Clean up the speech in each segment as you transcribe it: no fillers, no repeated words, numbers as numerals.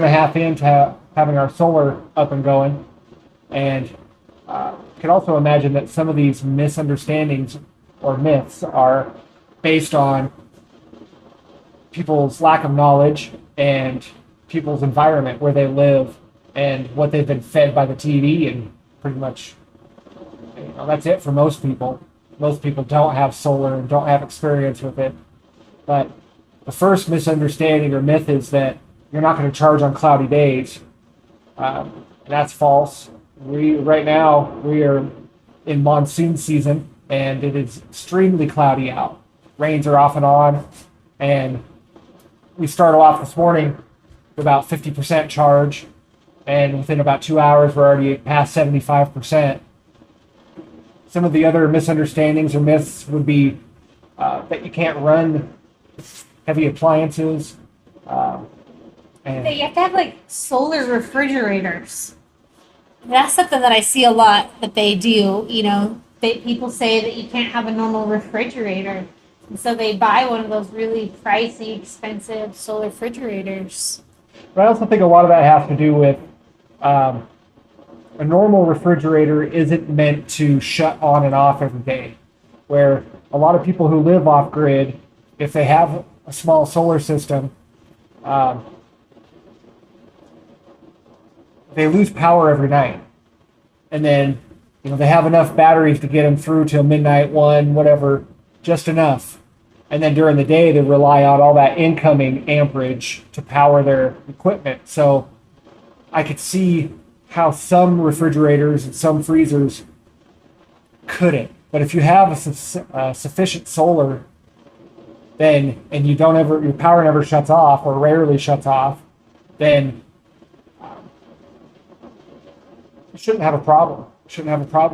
and a half into having our solar up and going, and can also imagine that some of these misunderstandings or myths are based on people's lack of knowledge and people's environment where they live and what they've been fed by the TV, and pretty much that's it for most people. Most people don't have solar and don't have experience with it. But the first misunderstanding or myth is that you're not going to charge on cloudy days. That's false. Right now we are in monsoon season and it is extremely cloudy out. Rains are off and on, and we started off this morning with about 50% charge, and within about 2 hours we're already past 75%. Some of the other misunderstandings or myths would be that you can't run heavy appliances. You have to have like solar refrigerators. That's something that I see a lot that they do. People say that you can't have a normal refrigerator. And so they buy one of those really pricey, expensive solar refrigerators. But I also think a lot of that has to do with a normal refrigerator isn't meant to shut on and off every day. Where a lot of people who live off grid, if they have a small solar system, they lose power every night. And then, they have enough batteries to get them through till midnight, 1, whatever, just enough. And then during the day, they rely on all that incoming amperage to power their equipment. So I could see how some refrigerators and some freezers couldn't. But if you have a sufficient solar, then, and your power never shuts off or rarely shuts off, then you shouldn't have a problem.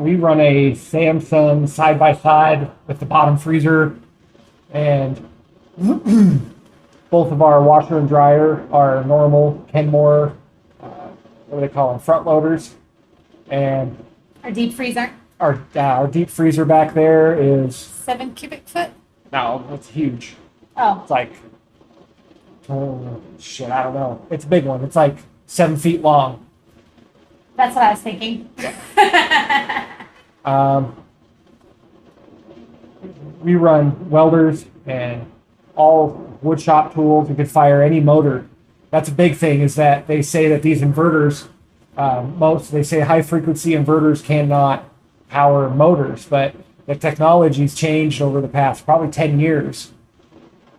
We run a Samsung side-by-side with the bottom freezer, and both of our washer and dryer are normal Kenmore, what do they call them, front loaders. And Our deep freezer? our deep freezer back there is... 7 cubic foot? No, it's huge. Oh. It's like, I don't know. It's a big one. It's like 7 feet long. That's what I was thinking. We run welders and all wood shop tools. You could fire any motor. That's a big thing, is that they say that these inverters, they say high frequency inverters cannot power motors, but the technology's changed over the past probably 10 years.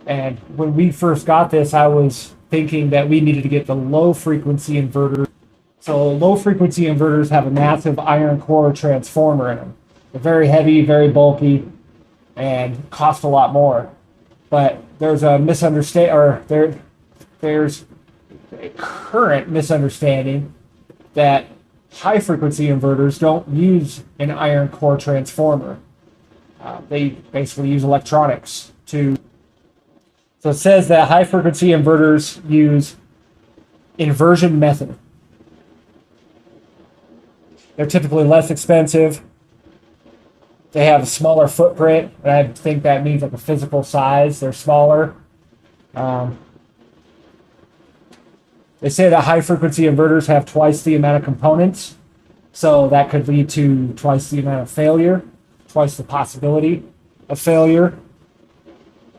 And when we first got this, I was thinking that we needed to get the low frequency inverter. So low frequency inverters have a massive iron core transformer in them. They're very heavy, very bulky, and cost a lot more. But there's a there's a current misunderstanding that high frequency inverters don't use an iron core transformer. They basically use electronics to. So it says that high frequency inverters use inversion method. They're typically less expensive. They have a smaller footprint, and I think that means like a physical size. They're smaller. They say that high frequency inverters have twice the amount of components, so that could lead to twice the amount of failure, twice the possibility of failure.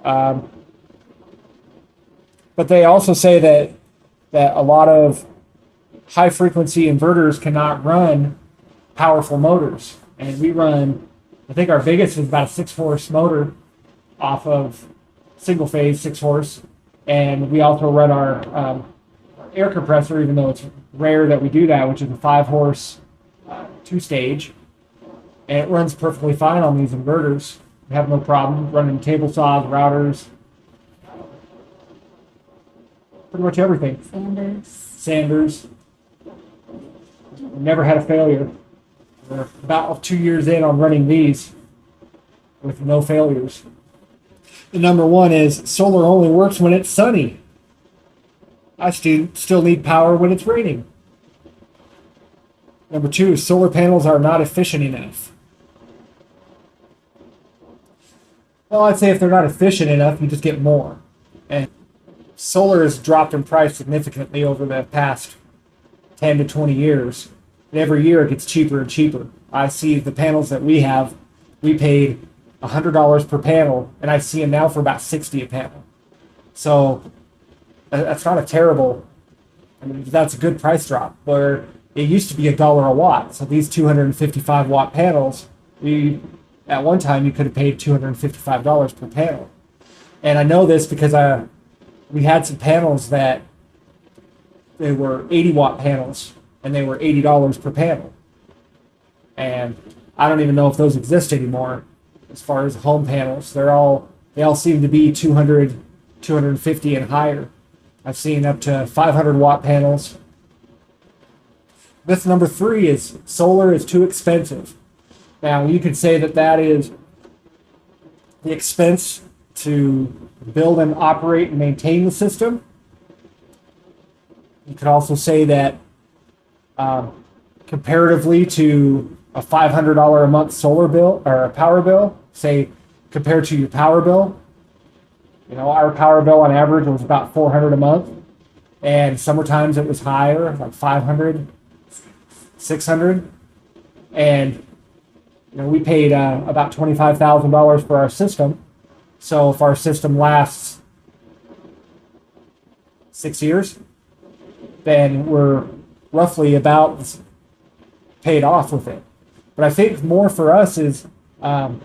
But they also say that a lot of high frequency inverters cannot run powerful motors. And we run, I think our biggest is about a 6-horse motor off of single phase 6-horse. And we also run our air compressor, even though it's rare that we do that, which is a 5-horse 2-stage. And it runs perfectly fine on these inverters. We have no problem running table saws, routers, pretty much everything. Sanders. Never had a failure. We're about 2 years in on running these with no failures. The number one is solar only works when it's sunny. I still need power when it's raining. Number two, solar panels are not efficient enough. Well, I'd say if they're not efficient enough, you just get more. And solar has dropped in price significantly over the past 10 to 20 years. And every year it gets cheaper and cheaper. I see the panels that we have, we paid $100 per panel, and I see them now for about 60 a panel. So that's not a terrible, I mean, that's a good price drop. Where it used to be $1 a watt. So these 255 watt panels, at one time you could have paid $255 per panel. And I know this because we had some panels that they were 80 watt panels, and they were $80 per panel. And I don't even know if those exist anymore as far as home panels. They all seem to be 200, 250 and higher. I've seen up to 500 watt panels. Myth number 3 is solar is too expensive. Now, you could say that is the expense to build and operate and maintain the system. You could also say that comparatively to a $500 a month solar bill or a power bill, say compared to your power bill, our power bill on average was about $400 a month, and summertimes it was higher, like $500, $600, and we paid about $25,000 for our system. So if our system lasts 6 years, then we're roughly about paid off with it. But I think more for us is it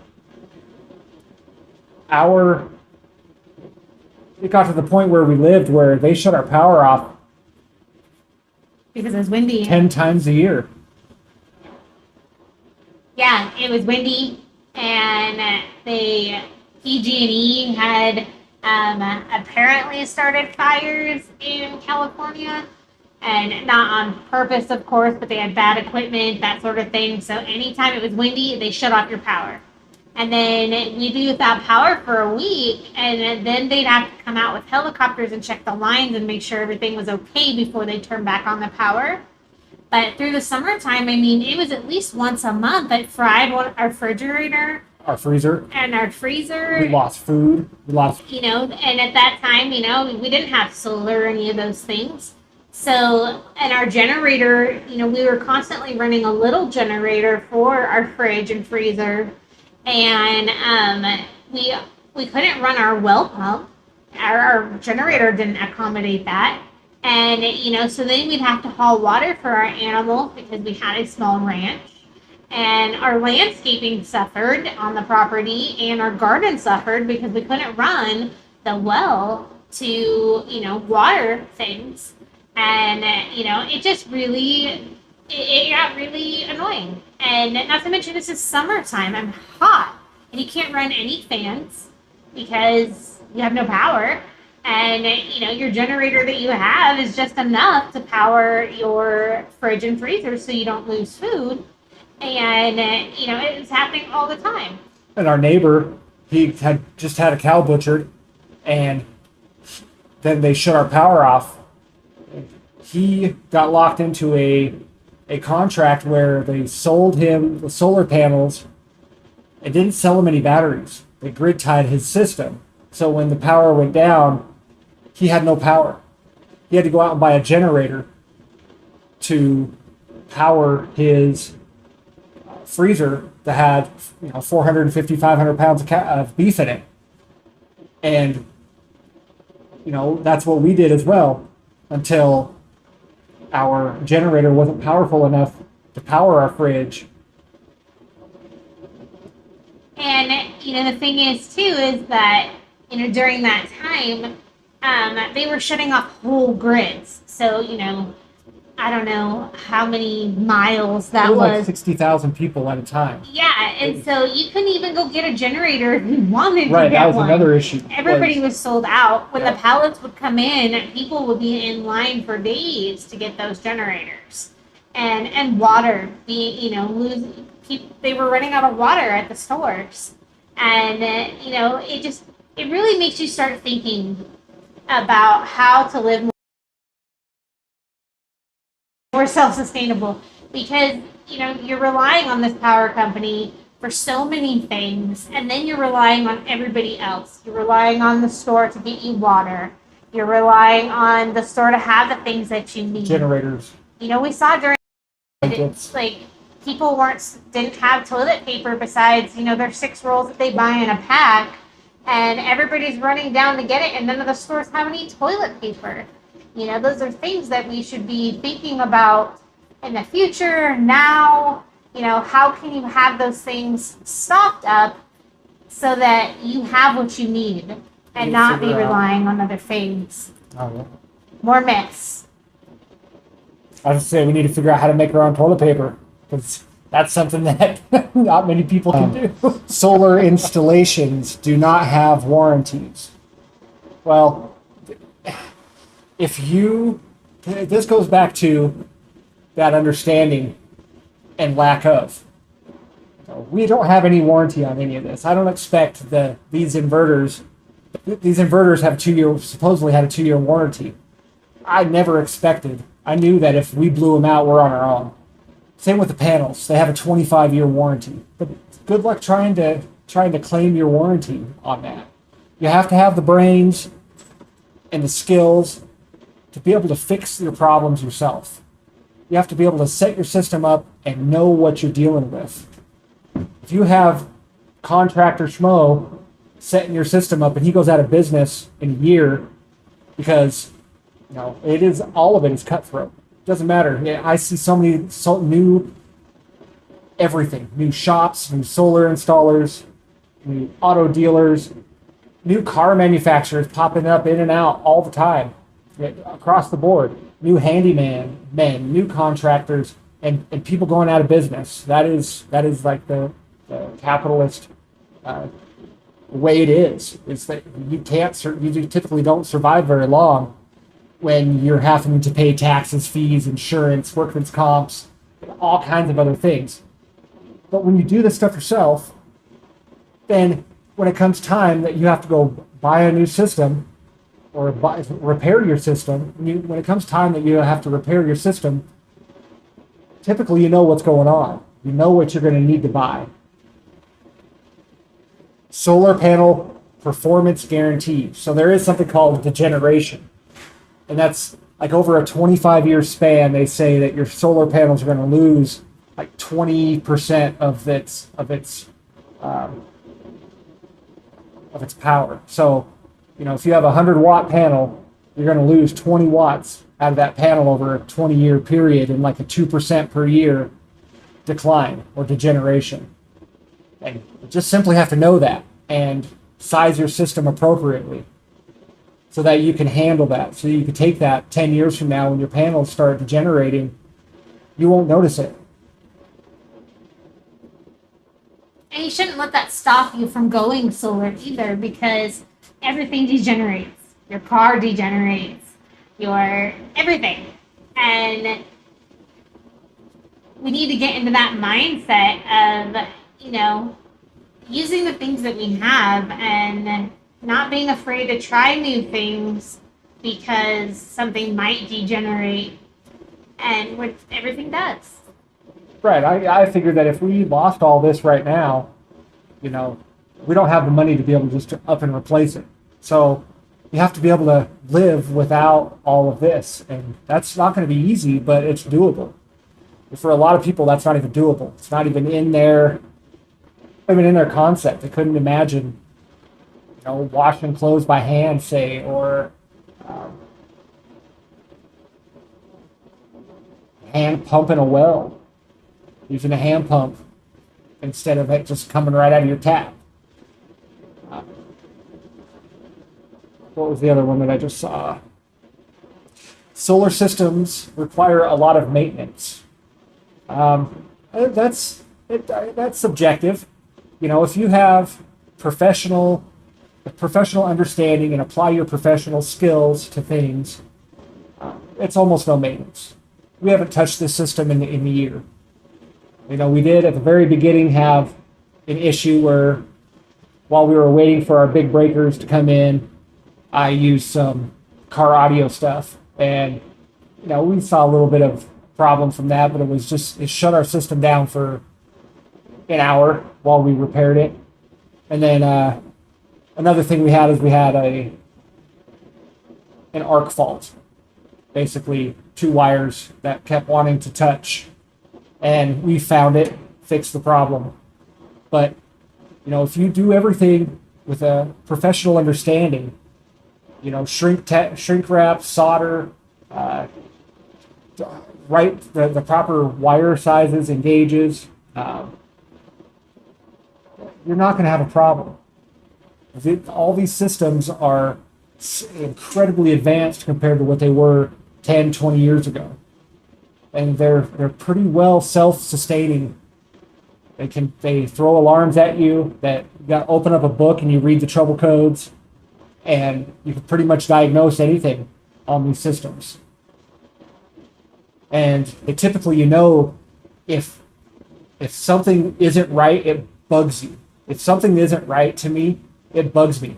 got to the point where we lived where they shut our power off because it was windy. 10 times a year. Yeah, it was windy, and PG&E had apparently started fires in California, and not on purpose, of course, but they had bad equipment, that sort of thing. So anytime it was windy, they shut off your power. And then we'd be without power for a week, and then they'd have to come out with helicopters and check the lines and make sure everything was okay before they turned back on the power. But through the summertime, I mean, it was at least once a month. It fried our refrigerator. Our freezer. And our freezer. We lost food. And at that time, we didn't have solar or any of those things. So, and our generator, we were constantly running a little generator for our fridge and freezer. And we couldn't run our well pump. Our generator didn't accommodate that. And, so then we'd have to haul water for our animals because we had a small ranch. And our landscaping suffered on the property, and our garden suffered because we couldn't run the well to, water things. And, it just really, it got really annoying. And not to mention, this is summertime. I'm hot. And you can't run any fans because you have no power. And, your generator that you have is just enough to power your fridge and freezer so you don't lose food. And, it's happening all the time. And our neighbor, he had just had a cow butchered, and then they shut our power off. He got locked into a contract where they sold him the solar panels and didn't sell him any batteries. They grid tied his system. So when the power went down, he had no power. He had to go out and buy a generator to power his freezer that had 450, 500 pounds of beef in it. And, that's what we did as well until our generator wasn't powerful enough to power our fridge. And, the thing is, too, is that, during that time, they were shutting off whole grids. So, I don't know how many miles that was. Like 60,000 people at a time. Yeah, and so you couldn't even go get a generator if you wanted to get one. Right, that was another issue. Everybody was sold out. When the pallets would come in, people would be in line for days to get those generators. And water, they were running out of water at the stores. And, it really makes you start thinking about how to live more self-sustainable, because you're relying on this power company for so many things, and then you're relying on everybody else. You're relying on the store to get you water, You're relying on the store to have the things that you need. Generators. You know, we saw during Blankets. like people didn't have toilet paper besides, you know, their 6 rolls that they buy in a pack, and everybody's running down to get it, and none of the stores have any toilet paper. You know, those are things that we should be thinking about in the future, now. You know, how can you have those things stocked up so that you have what you need and not be relying on other things? Oh, yeah. More myths. I was say we need to figure out how to make our own toilet paper, because that's something that not many people can do. Solar installations do not have warranties. Well, this goes back to that understanding and lack of. We don't have any warranty on any of this. I don't expect these inverters. These inverters have supposedly had a 2-year warranty. I never expected. I knew that if we blew them out, we're on our own. Same with the panels. They have a 25-year warranty. But good luck trying to claim your warranty on that. You have to have the brains and the skills to be able to fix your problems yourself. You have to be able to set your system up and know what you're dealing with. If you have contractor Schmo setting your system up and he goes out of business in a year because, you know, all of it is cutthroat. Doesn't matter. Yeah, I see so many new everything, new shops, new solar installers, new auto dealers, new car manufacturers popping up in and out all the time, across the board. New handyman men, new contractors, and people going out of business. That is like the capitalist way it is. It's that you typically don't survive very long when you're having to pay taxes, fees, insurance, workman's comps, all kinds of other things. But when you do this stuff yourself, then when it comes time that you have to go buy a new system or repair your system, when it comes time that you have to repair your system, typically you know what's going on. You know what you're going to need to buy. Solar panel performance guarantee. So there is something called degeneration. And that's like over a 25-year span, they say that your solar panels are going to lose like 20% of its power. So, you know, if you have a 100-watt panel, you're going to lose 20 watts out of that panel over a 20-year period in like a 2% per year decline or degeneration. And you just simply have to know that and size your system appropriately so that you can handle that. So you can take that 10 years from now when your panels start degenerating, you won't notice it. And you shouldn't let that stop you from going solar either, because everything degenerates. Your car degenerates. Your everything. And we need to get into that mindset of, you know, using the things that we have and not being afraid to try new things because something might degenerate, and what everything does. Right. I figured that if we lost all this right now, you know, we don't have the money to be able to just up and replace it. So you have to be able to live without all of this. And that's not going to be easy, but it's doable. For a lot of people, that's not even doable. It's not even in their concept. They couldn't imagine, you know, washing clothes by hand, say, or hand pumping a well. Using a hand pump instead of it just coming right out of your tap. What was the other one that I just saw? Solar systems require a lot of maintenance. That's subjective. You know, if you have professional understanding and apply your professional skills to things, it's almost no maintenance. We haven't touched this system in a year. You know, we did at the very beginning have an issue where while we were waiting for our big breakers to come in, I used some car audio stuff. And, you know, we saw a little bit of problem from that, but it shut our system down for an hour while we repaired it. And then another thing we had is we had an arc fault. Basically, two wires that kept wanting to touch. And we found it, fixed the problem. But, if you do everything with a professional understanding, shrink wrap, solder, right the proper wire sizes and gauges, you're not going to have a problem. All these systems are incredibly advanced compared to what they were 10, 20 years ago. And they're pretty well self-sustaining. They throw alarms at you that you got to open up a book and you read the trouble codes, and you can pretty much diagnose anything on these systems. And they typically, if something isn't right, it bugs you. If something isn't right to me, it bugs me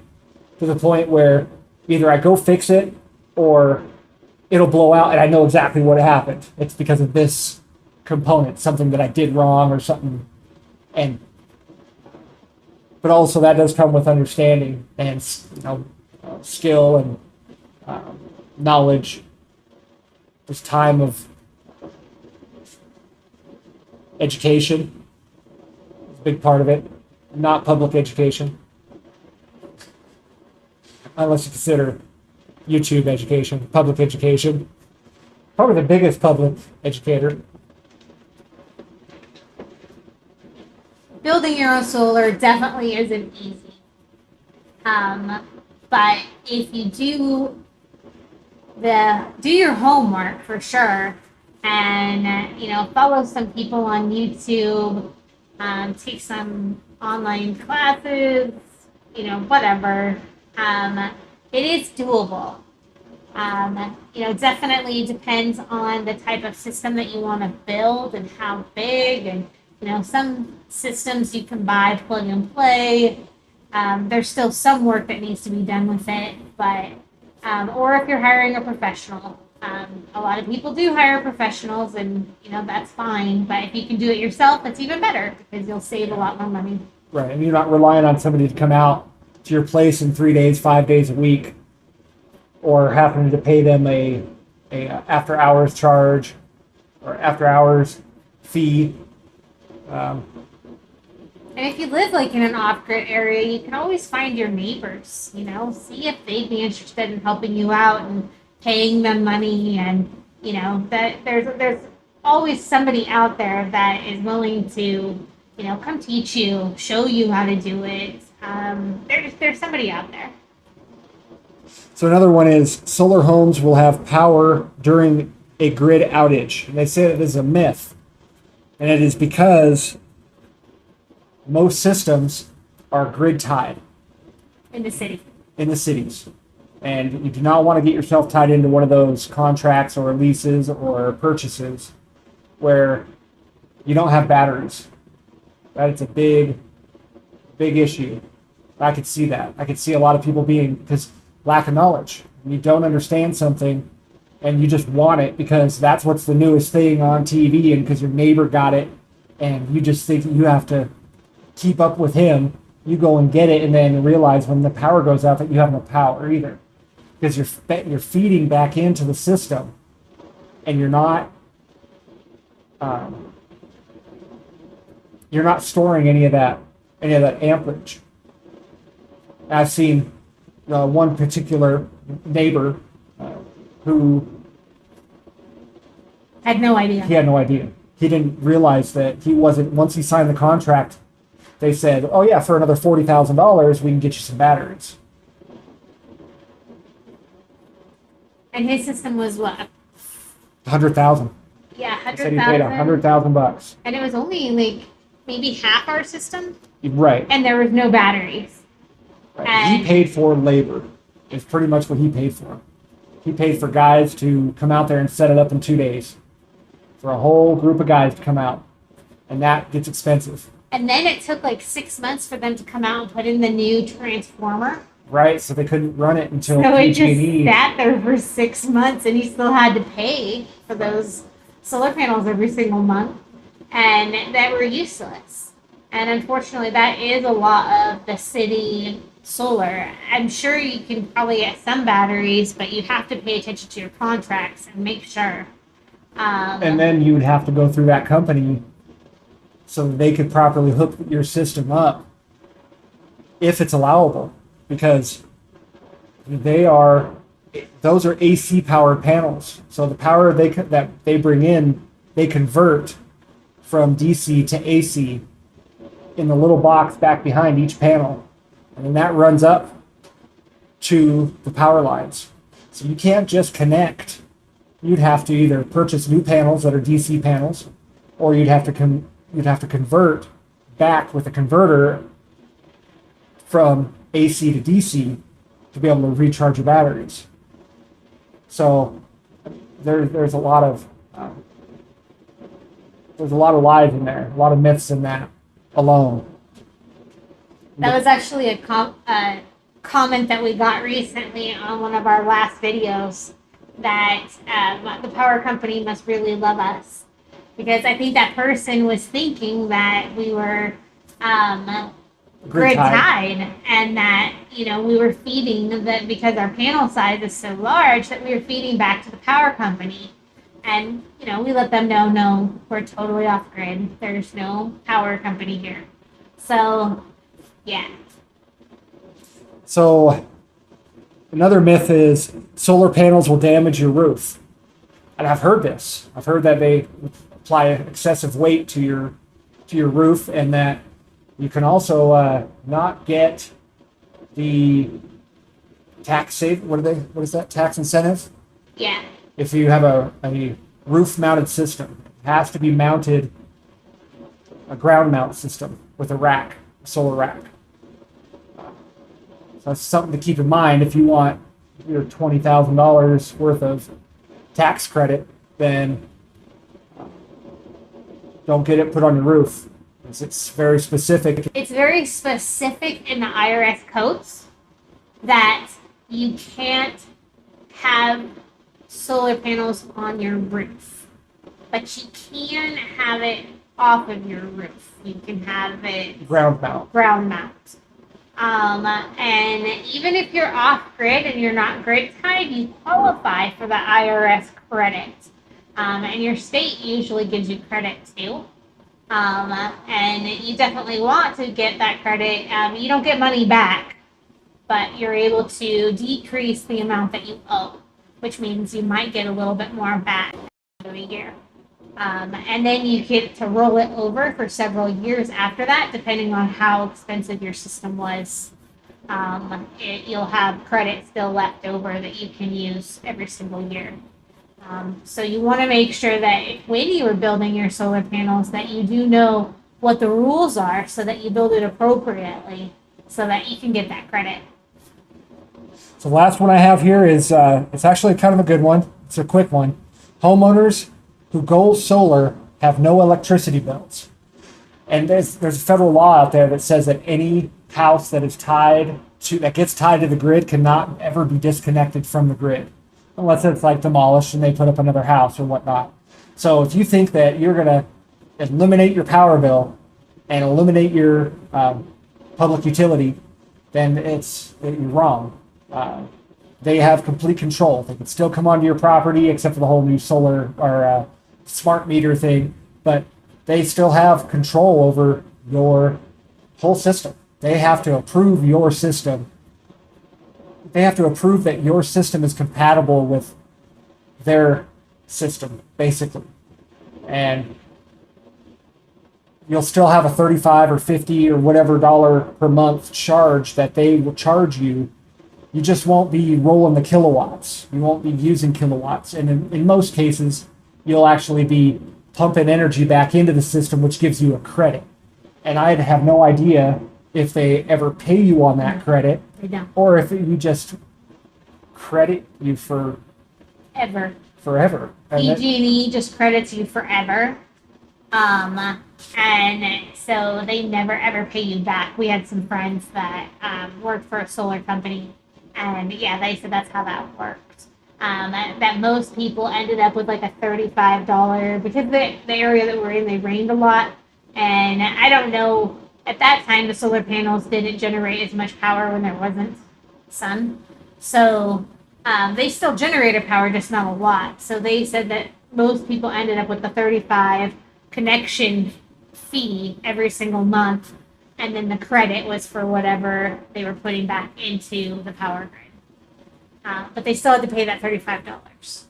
to the point where either I go fix it or it'll blow out and I know exactly what happened. It's because of this component, something that I did wrong or something. But also that does come with understanding and skill and knowledge. There's time of education. It's a big part of it. Not public education. Unless you consider YouTube education, public education. Probably the biggest public educator. Building your own solar definitely isn't easy. But if you do your homework for sure, and follow some people on YouTube, take some online classes, whatever. It is doable. Definitely depends on the type of system that you want to build and how big. And, some systems you can buy plug and play. There's still some work that needs to be done with it, but, or if you're hiring a professional. A lot of people do hire professionals, and, that's fine. But if you can do it yourself, that's even better because you'll save a lot more money. Right, and you're not relying on somebody to come out to your place in 3 days, 5 days a week, or having to pay them a after hours charge or after hours fee. And if you live in an off-grid area, you can always find your neighbors. See if they'd be interested in helping you out and paying them money, and that there's always somebody out there that is willing to come teach you, show you how to do it. There's somebody out there. So another one is solar homes will have power during a grid outage. And they say that this is a myth. And it is because most systems are grid tied. In the city. In the cities. And you do not want to get yourself tied into one of those contracts or leases or purchases where you don't have batteries. That's a big issue. I could see that. I could see a lot of people because lack of knowledge. You don't understand something and you just want it because that's what's the newest thing on TV and because your neighbor got it and you just think you have to keep up with him. You go and get it and then realize when the power goes out that you have no power either because you're feeding back into the system and you're not storing any of that amperage. I've seen one particular neighbor who had no idea. He had no idea. He didn't realize that he wasn't. Once he signed the contract, they said, "Oh yeah, for another $40,000, we can get you some batteries." And his system was what? $100,000. Yeah, $100,000. Said he paid $100,000. And it was only maybe half our system. Right. And there was no batteries. Right. He paid for labor. It's pretty much what he paid for. He paid for guys to come out there and set it up in 2 days. For a whole group of guys to come out. And that gets expensive. And then it took 6 months for them to come out and put in the new transformer. Right, so they couldn't run it until So it PG&E. just sat there for 6 months, and he still had to pay for those solar panels every single month, and that were useless. And unfortunately, that is a lot of the city solar. I'm sure you can probably get some batteries, but you have to pay attention to your contracts and make sure. And then you would have to go through that company so that they could properly hook your system up if it's allowable, because those are AC powered panels. So the power that they bring in, they convert from DC to AC in the little box back behind each panel, and then that runs up to the power lines. So you can't just connect. You'd have to either purchase new panels that are DC panels, or you'd have to convert back with a converter from AC to DC to be able to recharge your batteries. So there's a lot of lies in there, a lot of myths in that alone. That was actually a comment that we got recently on one of our last videos, that the power company must really love us, because I think that person was thinking that we were grid tied, and that we were feeding that because our panel size is so large that we were feeding back to the power company. And we let them know, no, we're totally off grid. There's no power company here. So yeah. So another myth is solar panels will damage your roof. And I've heard this. I've heard that they apply excessive weight to your roof, and that you can also not get the tax what is that? Tax incentive? Yeah. If you have a roof mounted system, it has to be mounted a ground mount system with a solar rack. So that's something to keep in mind. If you want your $20,000 worth of tax credit, then don't get it put on your roof. It's very specific. It's very specific in the IRS codes that you can't have solar panels on your roof, but you can have it off of your roof. You can have it Ground mount. And even if you're off grid and you're not grid tied, you qualify for the IRS credit. And your state usually gives you credit too. And you definitely want to get that credit. You don't get money back, but you're able to decrease the amount that you owe, which means you might get a little bit more back over the year. And then you get to roll it over for several years after that, depending on how expensive your system was. You'll have credit still left over that you can use every single year. So you want to make sure that when you are building your solar panels, that you do know what the rules are, so that you build it appropriately, so that you can get that credit. So the last one I have here is, it's actually kind of a good one. It's a quick one. Homeowners who go solar have no electricity bills. And there's a federal law out there that says that any house that gets tied to the grid cannot ever be disconnected from the grid, unless it's like demolished and they put up another house or whatnot. So if you think that you're going to eliminate your power bill and eliminate your public utility, then you're wrong. They have complete control. They can still come onto your property, except for the whole new solar or smart meter thing, but they still have control over your whole system. They have to approve your system. They have to approve that your system is compatible with their system, basically. And you'll still have a $35 or $50 or whatever dollar per month charge that they will charge you. You just won't be rolling the kilowatts. You won't be using kilowatts. And in most cases, you'll actually be pumping energy back into the system, which gives you a credit. And I'd have no idea if they ever pay you on that credit, or if you just credit you for forever. PG&E just credits you forever. And so they never ever pay you back. We had some friends that worked for a solar company, and yeah, they said that's how that worked. That most people ended up with like a $35, because the area that we're in, they rained a lot, and I don't know at that time, the solar panels didn't generate as much power when there wasn't sun. So they still generated power, just not a lot. So they said that most people ended up with the 35 connection fee every single month, and then the credit was for whatever they were putting back into the power grid. But they still had to pay that $35.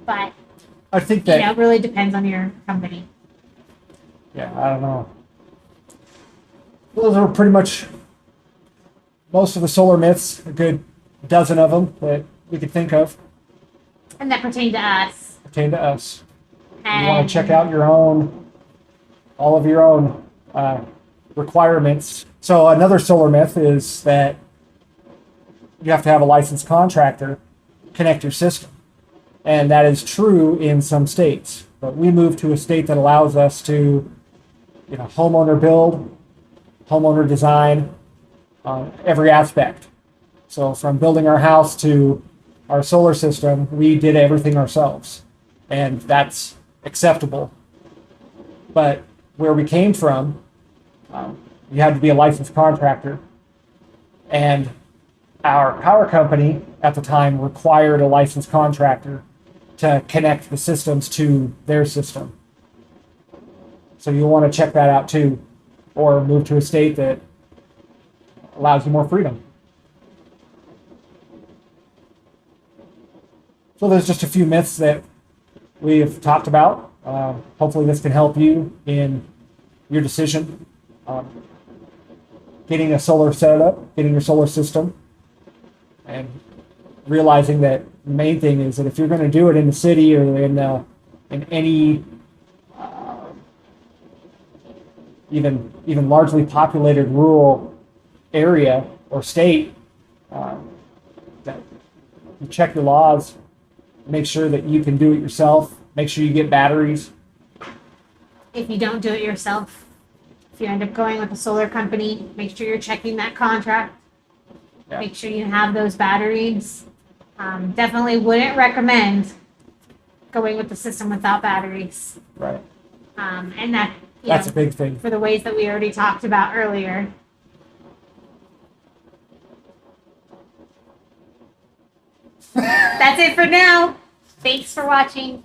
But I think that it really depends on your company. Yeah, I don't know. Those are pretty much most of the solar myths, a good dozen of them that we could think of And that pertain to us. pertain to us. And You want to check out all of your own requirements. So another solar myth is that you have to have a licensed contractor connect your system. And that is true in some states. But we moved to a state that allows us to, homeowner build, homeowner design, every aspect. So from building our house to our solar system, we did everything ourselves. And that's acceptable. But where we came from, you had to be a licensed contractor. And our power company at the time required a licensed contractor to connect the systems to their system. So you'll want to check that out too, or move to a state that allows you more freedom. So there's just a few myths that we have talked about. Hopefully this can help you in your decision getting a solar setup, getting your solar system, and realizing that the main thing is that if you're going to do it in the city or in any even largely populated rural area or state, that you check your laws, make sure that you can do it yourself, make sure you get batteries. if you don't do it yourself, if you end up going with a solar company, make sure you're checking that contract. Yeah. Make sure you have those batteries. Definitely wouldn't recommend going with the system without batteries. Right. And That's a big thing. for the ways that we already talked about earlier. That's it for now. Thanks for watching.